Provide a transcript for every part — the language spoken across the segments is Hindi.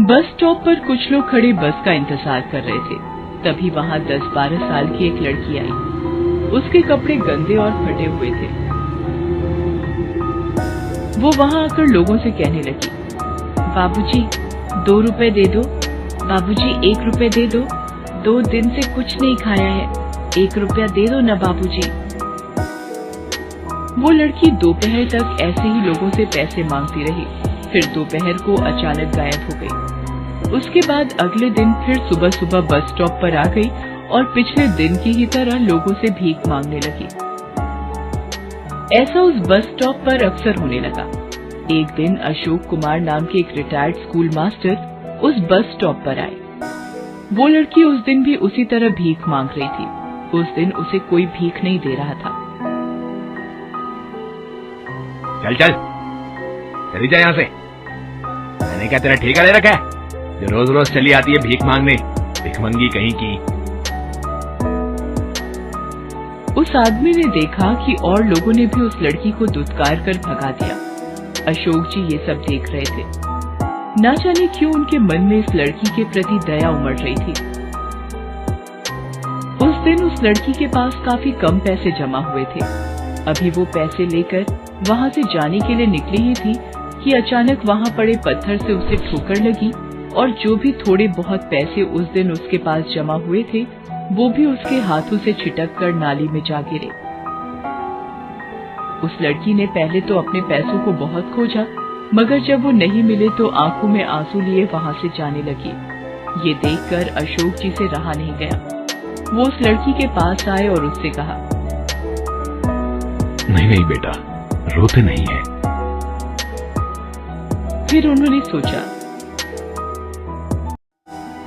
बस स्टॉप पर कुछ लोग खड़े बस का इंतजार कर रहे थे। तभी वहाँ 10-12 साल की एक लड़की आई। उसके कपड़े गंदे और फटे हुए थे। वो वहाँ आकर लोगों से कहने लगी, बाबूजी 2 रुपए दे दो, बाबूजी 1 रुपए दे दो, 2 दिन से कुछ नहीं खाया है, 1 रुपया दे दो ना बाबूजी। वो लड़की दोपहर तक ऐसे ही लोगों से पैसे मांगती रही। फिर दोपहर को अचानक गायब हो गई। उसके बाद अगले दिन फिर सुबह सुबह बस स्टॉप पर आ गई और पिछले दिन की ही तरह लोगों से भीख मांगने लगी। ऐसा उस बस स्टॉप पर अक्सर होने लगा। एक दिन अशोक कुमार नाम के एक रिटायर्ड स्कूल मास्टर उस बस स्टॉप पर आए। वो लड़की उस दिन भी उसी तरह भीख मांग रही थी। उस दिन उसे कोई भीख नहीं दे रहा था। चल चल चली जा यहाँ से। मैंने क्या तेरा ठेका ले रखा है जो रोज रोज चली आती है भीख मांगने, भिखमंगी कहीं की। उस आदमी ने देखा कि और लोगों ने भी उस लड़की को दुत्कार कर भगा दिया। अशोक जी ये सब देख रहे थे। ना जाने क्यों उनके मन में इस लड़की के प्रति दया उमड़ रही थी। उस दिन उस लड़की के पास काफी कम पैसे जमा हुए थे। अभी वो पैसे लेकर वहाँ से जाने के लिए निकली ही थी कि अचानक वहाँ पड़े पत्थर से उसे ठोकर लगी और जो भी थोड़े बहुत पैसे उस दिन उसके पास जमा हुए थे वो भी उसके हाथों से छिटक कर नाली में जा गिरे। उस लड़की ने पहले तो अपने पैसों को बहुत खोजा, मगर जब वो नहीं मिले तो आंखों में आंसू लिए वहाँ से जाने लगी। ये देखकर अशोक जी से रहा नहीं गया। वो उस लड़की के पास आए और उससे कहा, नहीं नहीं बेटा, रोते नहीं है। फिर उन्होंने सोचा,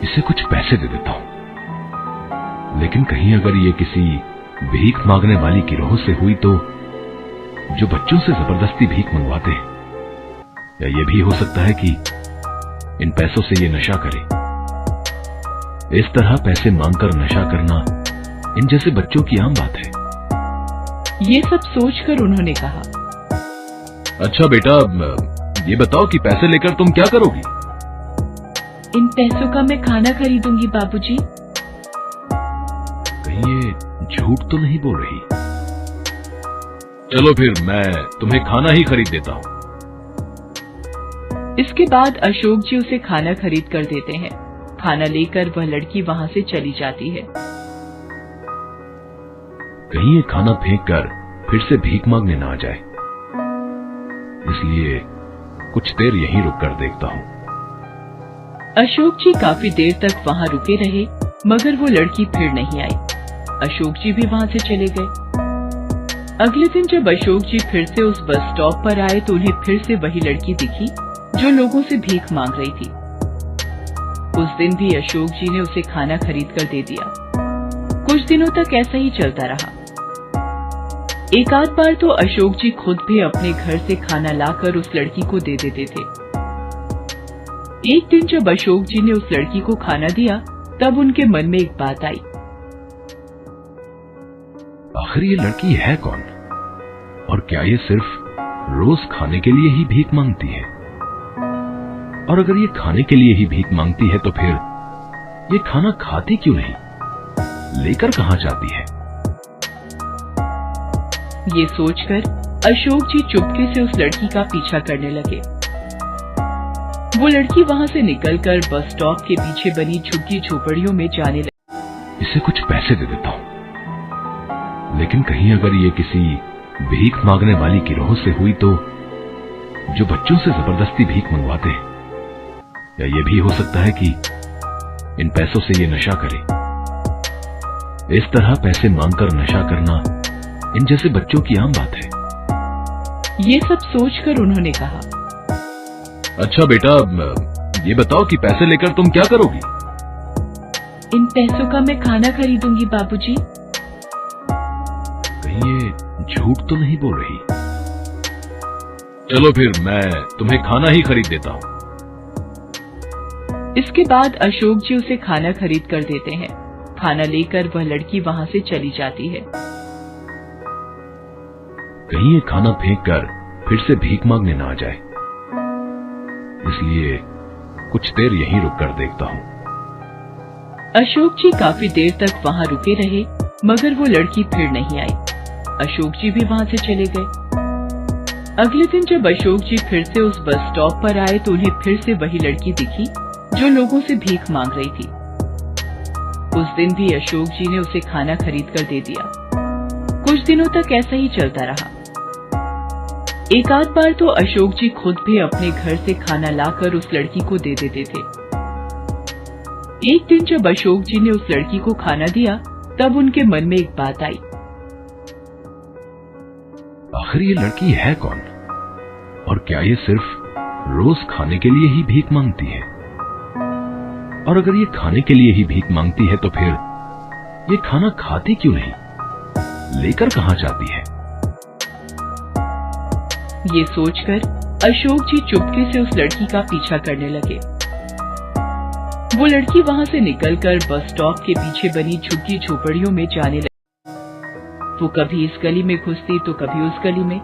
इसे कुछ पैसे दे देता हूँ, लेकिन कहीं अगर ये किसी भीख मांगने वाली गिरोह से हुई तो, जो बच्चों से जबरदस्ती भीख मंगवाते हैं, या ये भी हो सकता है कि इन पैसों से ये नशा करे। इस तरह पैसे मांगकर नशा करना इन जैसे बच्चों की आम बात है। ये सब सोचकर उन्होंने कहा, अच्छा बेटा, ये बताओ कि पैसे लेकर तुम क्या करोगी? इन पैसों का मैं खाना खरीदूंगी बाबूजी। कहीं ये झूठ तो नहीं बोल रही? चलो फिर मैं तुम्हें खाना ही खरीद देता हूँ। इसके बाद अशोक जी उसे खाना खरीद कर देते हैं। खाना लेकर वह लड़की वहाँ से चली जाती है। कहीं ये खाना फेंक कर फिर से भीख मांगने ना आ जाए, इसलिए कुछ देर यहीं रुक कर देखता हूँ। अशोक जी काफी देर तक वहाँ रुके रहे, मगर वो लड़की फिर नहीं आई। अशोक जी भी वहाँ से चले गए। अगले दिन जब अशोक जी फिर से उस बस स्टॉप पर आए तो उन्हें फिर से वही लड़की दिखी जो लोगों से भीख मांग रही थी। उस दिन भी अशोक जी ने उसे खाना खरीद कर दे दिया। कुछ दिनों तक ऐसा ही चलता रहा। एक आध बार तो अशोक जी खुद भी अपने घर से खाना लाकर उस लड़की को दे देते थे। एक दिन जब अशोक जी ने उस लड़की को खाना दिया तब उनके मन में एक बात आई, आखिर ये लड़की है कौन, और क्या ये सिर्फ रोज खाने के लिए ही भीख मांगती है? और अगर ये खाने के लिए ही भीख मांगती है तो फिर ये खाना खाती क्यों नहीं, लेकर कहां जाती है? ये सोचकर अशोक जी चुपके से उस लड़की का पीछा करने लगे। वो लड़की वहाँ से निकलकर बस स्टॉप के पीछे बनी झुग्गी झोपड़ियों में जाने लगी। इसे कुछ पैसे दे देता हूँ, लेकिन कहीं अगर ये किसी भीख मांगने वाली गिरोह से हुई तो, जो बच्चों से जबरदस्ती भीख मंगवाते हैं, या ये भी हो सकता है कि इन पैसों से ये नशा करे। इस तरह पैसे मांगकर नशा करना इन जैसे बच्चों की आम बात है। ये सब सोचकर उन्होंने कहा, अच्छा बेटा, ये बताओ कि पैसे लेकर तुम क्या करोगी? इन पैसों का मैं खाना खरीदूंगी बाबूजी। कहीं ये झूठ तो नहीं बोल रही? चलो फिर मैं तुम्हें खाना ही खरीद देता हूँ। इसके बाद अशोक जी उसे खाना खरीद कर देते हैं। खाना लेकर वह लड़की वहाँ से चली जाती है। कहीं ये खाना फेंक कर फिर से भीख मांगने ना आ जाए, इसलिए कुछ देर यहीं रुक कर देखता हूँ। अशोक जी काफी देर तक वहां रुके रहे, मगर वो लड़की फिर नहीं आई। अशोक जी भी वहां से चले गए। अगले दिन जब अशोक जी फिर से उस बस स्टॉप पर आए तो उन्हें फिर से वही लड़की दिखी जो लोगों से भीख मांग रही थी। उस दिन भी अशोक जी ने उसे खाना खरीद कर दे दिया। कुछ दिनों तक ऐसा ही चलता रहा। एक आध बार तो अशोक जी खुद भी अपने घर से खाना लाकर उस लड़की को दे देते थे। एक दिन जब अशोक जी ने उस लड़की को खाना दिया तब उनके मन में एक बात आई। आखिर ये लड़की है कौन, और क्या ये सिर्फ रोज खाने के लिए ही भीख मांगती है? और अगर ये खाने के लिए ही भीख मांगती है तो फिर ये खाना खाती क्यों नहीं, लेकर कहां जाती है? ये सोचकर अशोक जी चुपके से उस लड़की का पीछा करने लगे। वो लड़की वहां से निकलकर बस स्टॉप के पीछे बनी झुग्गी झोपड़ियों में जाने लगी। वो कभी इस गली में घुसती तो कभी उस गली में।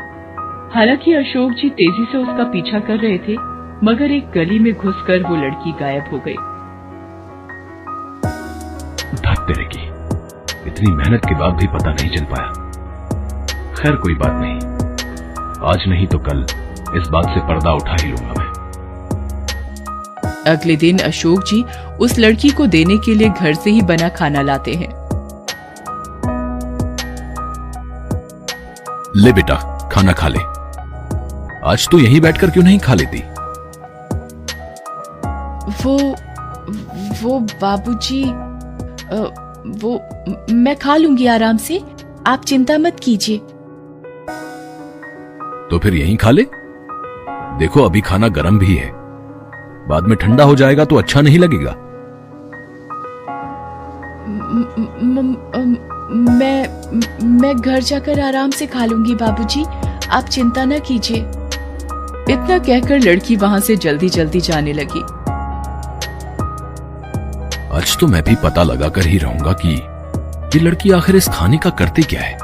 हालांकि अशोक जी तेजी से उसका पीछा कर रहे थे, मगर एक गली में घुसकर वो लड़की गायब हो गई। तेरे की इतनी मेहनत के बाद भी पता नहीं चल पाया। खैर कोई बात नहीं, आज नहीं तो कल इस बात से पर्दा उठा ही लूंगा मैं। अगले दिन अशोक जी उस लड़की को देने के लिए घर से ही बना खाना लाते हैं। ले बेटा, खाना खा ले। आज तो यहीं बैठकर क्यों नहीं खा लेती? वो बाबूजी, वो मैं खा लूंगी आराम से, आप चिंता मत कीजिए। तो फिर यहीं खा ले। देखो अभी खाना गर्म भी है, बाद में ठंडा हो जाएगा तो अच्छा नहीं लगेगा। मैं घर जाकर आराम से खा लूंगी बाबूजी, आप चिंता न कीजिए। इतना कहकर लड़की वहां से जल्दी जल्दी जाने लगी। आज तो मैं भी पता लगा कर ही रहूंगा कि ये लड़की आखिर इस खाने का करती क्या है।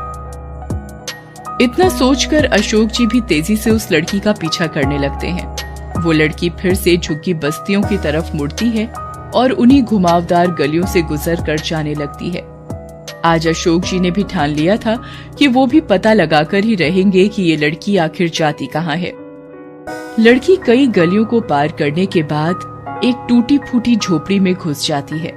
इतना सोचकर अशोक जी भी तेजी से उस लड़की का पीछा करने लगते हैं। वो लड़की फिर से झुग्गी बस्तियों की तरफ मुड़ती है और उन्हीं घुमावदार गलियों से गुजर कर जाने लगती है। आज अशोक जी ने भी ठान लिया था कि वो भी पता लगाकर ही रहेंगे कि ये लड़की आखिर जाती कहाँ है। लड़की कई गलियों को पार करने के बाद एक टूटी फूटी झोपड़ी में घुस जाती है।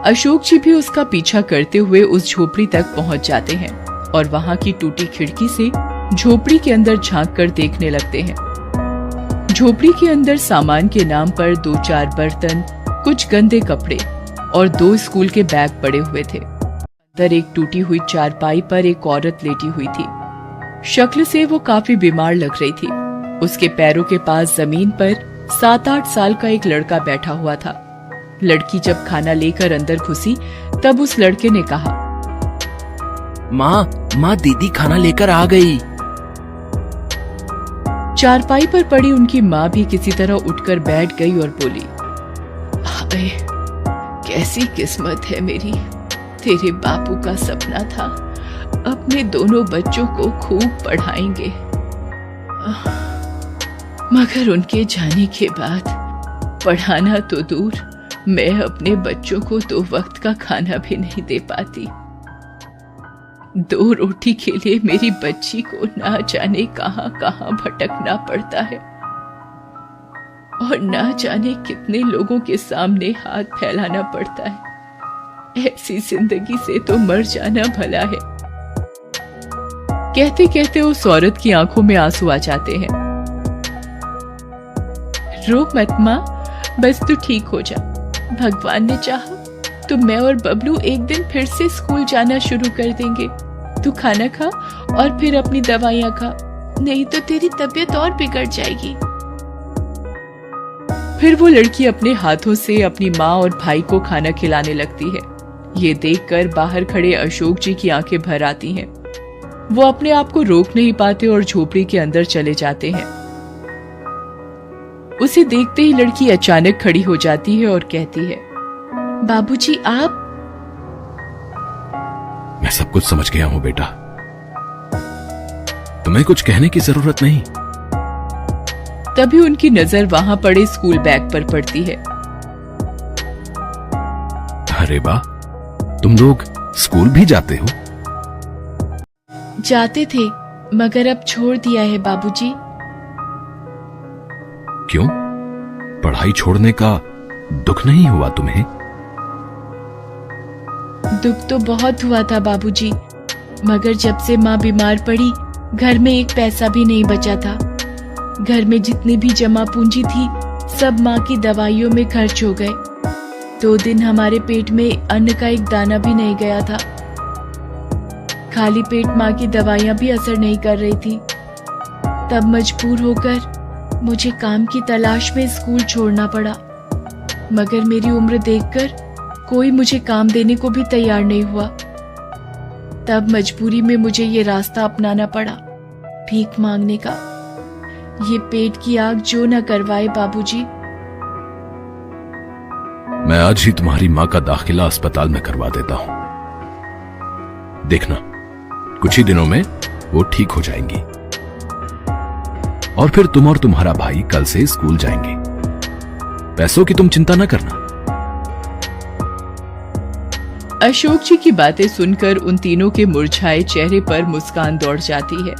अशोक जी भी उसका पीछा करते हुए उस झोपड़ी तक पहुंच जाते हैं और वहां की टूटी खिड़की से झोपड़ी के अंदर झांक कर देखने लगते हैं। झोपड़ी के अंदर सामान के नाम पर 2-4 बर्तन, कुछ गंदे कपड़े और 2 स्कूल के बैग पड़े हुए थे। अंदर एक टूटी हुई चारपाई पर एक औरत लेटी हुई थी। शक्ल से वो काफी बीमार लग रही थी। उसके पैरों के पास जमीन पर 7-8 साल का एक लड़का बैठा हुआ था। लड़की जब खाना लेकर अंदर घुसी तब उस लड़के ने कहा, माँ दीदी खाना लेकर आ गई। चारपाई पर पड़ी उनकी माँ भी किसी तरह उठकर बैठ गई और बोली, अबे कैसी किस्मत है मेरी, तेरे बापू का सपना था अपने दोनों बच्चों को खूब पढ़ाएंगे, मगर उनके जाने के बाद पढ़ाना तो दूर, मैं अपने बच्चों को 2 वक्त का खाना भी नहीं दे पाती। 2 रोटी के लिए मेरी बच्ची को ना जाने कहां कहां भटकना पड़ता है और ना जाने कितने लोगों के सामने हाथ फैलाना पड़ता है। ऐसी जिंदगी से तो मर जाना भला है। कहते कहते उस औरत की आंखों में आंसू आ जाते हैं। रो मत माँ, बस तू ठीक हो जा। भगवान ने चाहा तो मैं और बबलू एक दिन फिर से स्कूल जाना शुरू कर देंगे। तू खाना खा और फिर अपनी दवाइयाँ खा, नहीं तो तेरी तबीयत और बिगड़ जाएगी। फिर वो लड़की अपने हाथों से अपनी माँ और भाई को खाना खिलाने लगती है। ये देखकर बाहर खड़े अशोक जी की आंखें भर आती हैं। वो अपने आप को रोक नहीं पाते और झोपड़ी के अंदर चले जाते हैं। उसे देखते ही लड़की अचानक खड़ी हो जाती है और कहती है, बाबूजी आप? मैं सब कुछ समझ गया हूं बेटा, तुम्हें कुछ कहने की जरूरत नहीं। तभी उनकी नजर वहां पड़े स्कूल बैग पर पड़ती है। अरे वाह, तुम लोग स्कूल भी जाते हो? जाते थे, मगर अब छोड़ दिया है बाबूजी। क्यों? पढ़ाई छोड़ने का दुख नहीं हुआ तुम्हें? दुख तो बहुत हुआ था बाबूजी, मगर जब से माँ बीमार पड़ी घर में एक पैसा भी नहीं बचा था। घर में जितनी भी जमा पूंजी थी सब माँ की दवाइयों में खर्च हो गए। 2 दिन हमारे पेट में अन्न का एक दाना भी नहीं गया था। खाली पेट माँ की दवाइयां भी असर नहीं कर रही थी। तब मजबूर होकर मुझे काम की तलाश में स्कूल छोड़ना पड़ा, मगर मेरी उम्र देखकर कोई मुझे काम देने को भी तैयार नहीं हुआ। तब मजबूरी में मुझे ये रास्ता अपनाना पड़ा, भीख मांगने का। ये पेट की आग जो न करवाए बाबूजी। मैं आज ही तुम्हारी माँ का दाखिला अस्पताल में करवा देता हूं। देखना, कुछ ही दिनों में वो ठीक हो जाएंगी और फिर तुम और तुम्हारा भाई कल से स्कूल जाएंगे। पैसों की तुम चिंता न करना। अशोक जी की बातें सुनकर उन तीनों के मुरझाए चेहरे पर मुस्कान दौड़ जाती है।